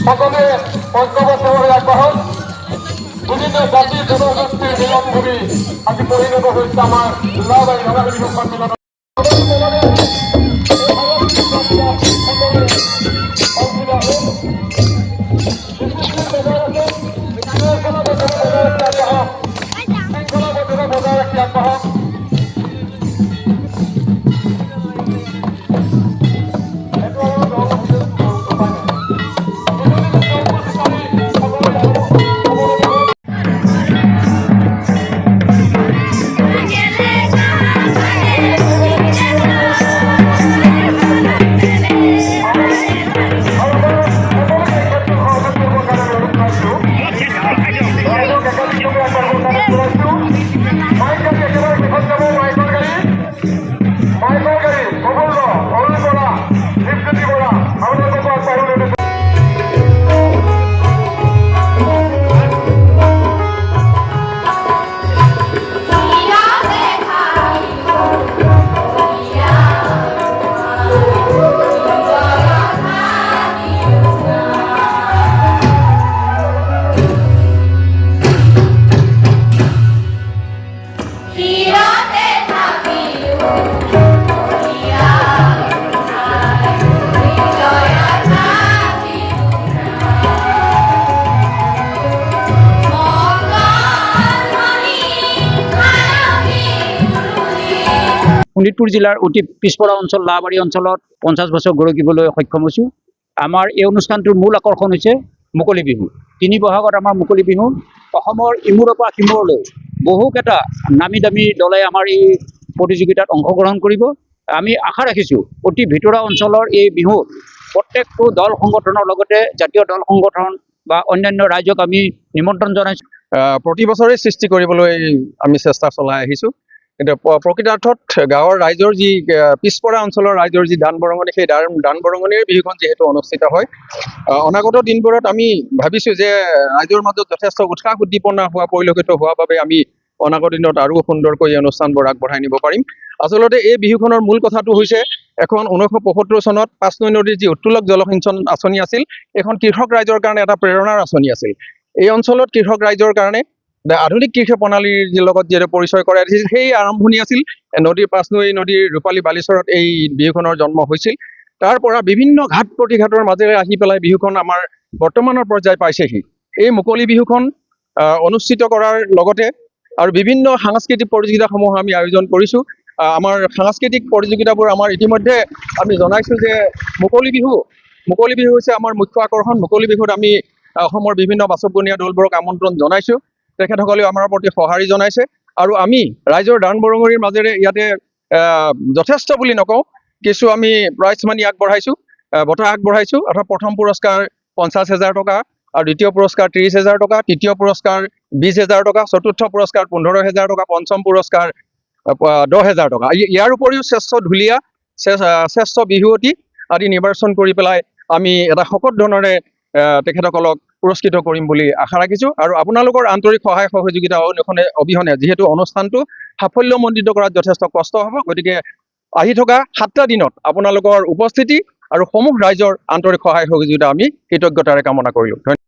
সকলে পঞ্চবছৰ আগবঢ়ক বিভিন্ন জাতি জনগোষ্ঠীৰ মিলনভূমি আজি পৰিণত হৈছে আমাৰ লাবাৰী ৰঙালী বিহু সন্মিলন। শোণিতপুৰ জিলাৰ অতি পিছপৰা অঞ্চল লাবাৰী অঞ্চলত 50 বছৰ গঢ়িবলৈ সক্ষম হৈছোঁ। আমাৰ এই অনুষ্ঠানটোৰ মূল আকৰ্ষণ হৈছে মুকলি বিহু। 3 বহাগত আমাৰ মুকলি বিহু অসমৰ ইমূৰৰ পৰা সিমূৰলৈ বহুকেইটা নামী দামী দলে আমাৰ এই প্ৰতিযোগিতাত অংশগ্ৰহণ কৰিব। আমি আশা ৰাখিছোঁ অতি ভিতৰুৱা অঞ্চলৰ এই বিহু প্ৰত্যেকটো দল সংগঠনৰ লগতে জাতীয় দল সংগঠন বা অন্যান্য ৰাজ্যক আমি নিমন্ত্ৰণ জনাইছোঁ। প্ৰতি বছৰে সৃষ্টি কৰিবলৈ আমি চেষ্টা চলাই আহিছোঁ। কিন্তু প্ৰকৃতাৰ্থত গাঁৱৰ ৰাইজৰ যি পিছপৰা অঞ্চলৰ ৰাইজৰ যি দান বৰঙণি, সেই দান বৰঙণিৰ বিহুখন যিহেতু অনুষ্ঠিত হয়, অনাগত দিনবোৰত আমি ভাবিছোঁ যে ৰাইজৰ মাজত যথেষ্ট উৎসাহ উদ্দীপনা হোৱা পৰিলক্ষিত হোৱাৰ বাবে আমি অনাগত দিনত আৰু সুন্দৰকৈ এই অনুষ্ঠানবোৰ আগবঢ়াই নিব পাৰিম। আচলতে এই বিহুখনৰ মূল কথাটো হৈছে এখন 1975 চনত পাঁচনৈ নদীৰ যি উত্তোলক জলসিঞ্চন আঁচনি আছিল, এইখন কৃষক ৰাইজৰ কাৰণে এটা প্ৰেৰণাৰ আঁচনি আছিল। এই অঞ্চলত কৃষক ৰাইজৰ কাৰণে আধুনিক কৃষি প্ৰণালীৰ লগত যিহেতু পৰিচয় কৰাই দিছিল, সেই আৰম্ভণি আছিল নদীৰ পাঁচনৈ নদীৰ ৰূপালী বালিচৰত এই বিহুখনৰ জন্ম হৈছিল। তাৰ পৰা বিভিন্ন ঘাট প্ৰতিঘাটৰ মাজেৰে আহি পেলাই বিহুখন আমাৰ বৰ্তমানৰ পৰ্যায় পাইছেহি। এই মুকলি বিহুখন অনুষ্ঠিত কৰাৰ লগতে আৰু বিভিন্ন সাংস্কৃতিক প্ৰতিযোগিতাসমূহ আমি আয়োজন কৰিছোঁ। আমাৰ সাংস্কৃতিক প্ৰতিযোগিতাবোৰ আমাৰ ইতিমধ্যে আমি জনাইছোঁ যে মুকলি বিহু হৈছে আমাৰ মুখ্য আকৰ্ষণ। মুকলি বিহুত আমি অসমৰ বিভিন্ন বাচকবনীয়া দলবোৰক আমন্ত্ৰণ জনাইছোঁ। তেখেতসকলেও আমাৰ প্ৰতি সঁহাৰি জনাইছে আৰু আমি ৰাইজৰ দান বৰঙণিৰ মাজেৰে ইয়াতে যথেষ্ট বুলি নকওঁ, কিছু আমি প্ৰাইজ মানি আগবঢ়াইছোঁ, বঁটা আগবঢ়াইছোঁ। অৰ্থাৎ প্ৰথম পুৰস্কাৰ 50,000 টকা আৰু দ্বিতীয় পুৰস্কাৰ 30,000 টকা, তৃতীয় পুৰস্কাৰ 20,000 টকা, চতুৰ্থ পুৰস্কাৰ 15,000 টকা, পঞ্চম পুৰস্কাৰ 10,000 টকা। ইয়াৰ উপৰিও শ্ৰেষ্ঠ ঢুলীয়া, শ্ৰেষ্ঠ বিহুৱতী আদি নিৰ্বাচন কৰি পেলাই আমি এটা শকত ধৰণেৰে তেখেতসকলক পুৰস্কৃত কৰিম বুলি আশা ৰাখিছোঁ। আৰু আপোনালোকৰ আন্তৰিক সহায় সহযোগিতা অবিহনে যিহেতু অনুষ্ঠানটো সাফল্যমণ্ডিত কৰাত যথেষ্ট কষ্ট হ'ব, গতিকে আহি থকা 7টা দিনত আপোনালোকৰ উপস্থিতি আৰু সমূহ ৰাইজৰ আন্তৰিক সহায় সহযোগিতা আমি কৃতজ্ঞতাৰে কামনা কৰিলোঁ।